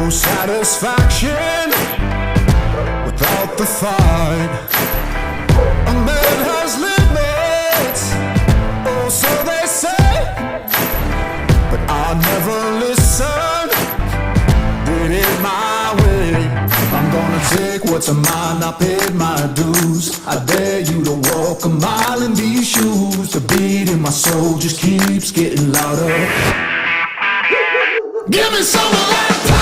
no satisfaction without the fight. A man has limits, oh so they say, but I never listen, did it my way. I'm gonna take what's mine, I paid my dues. I dare you to walk a mile in these shoes. The beat in my soul just keeps getting louder. Give me some of that.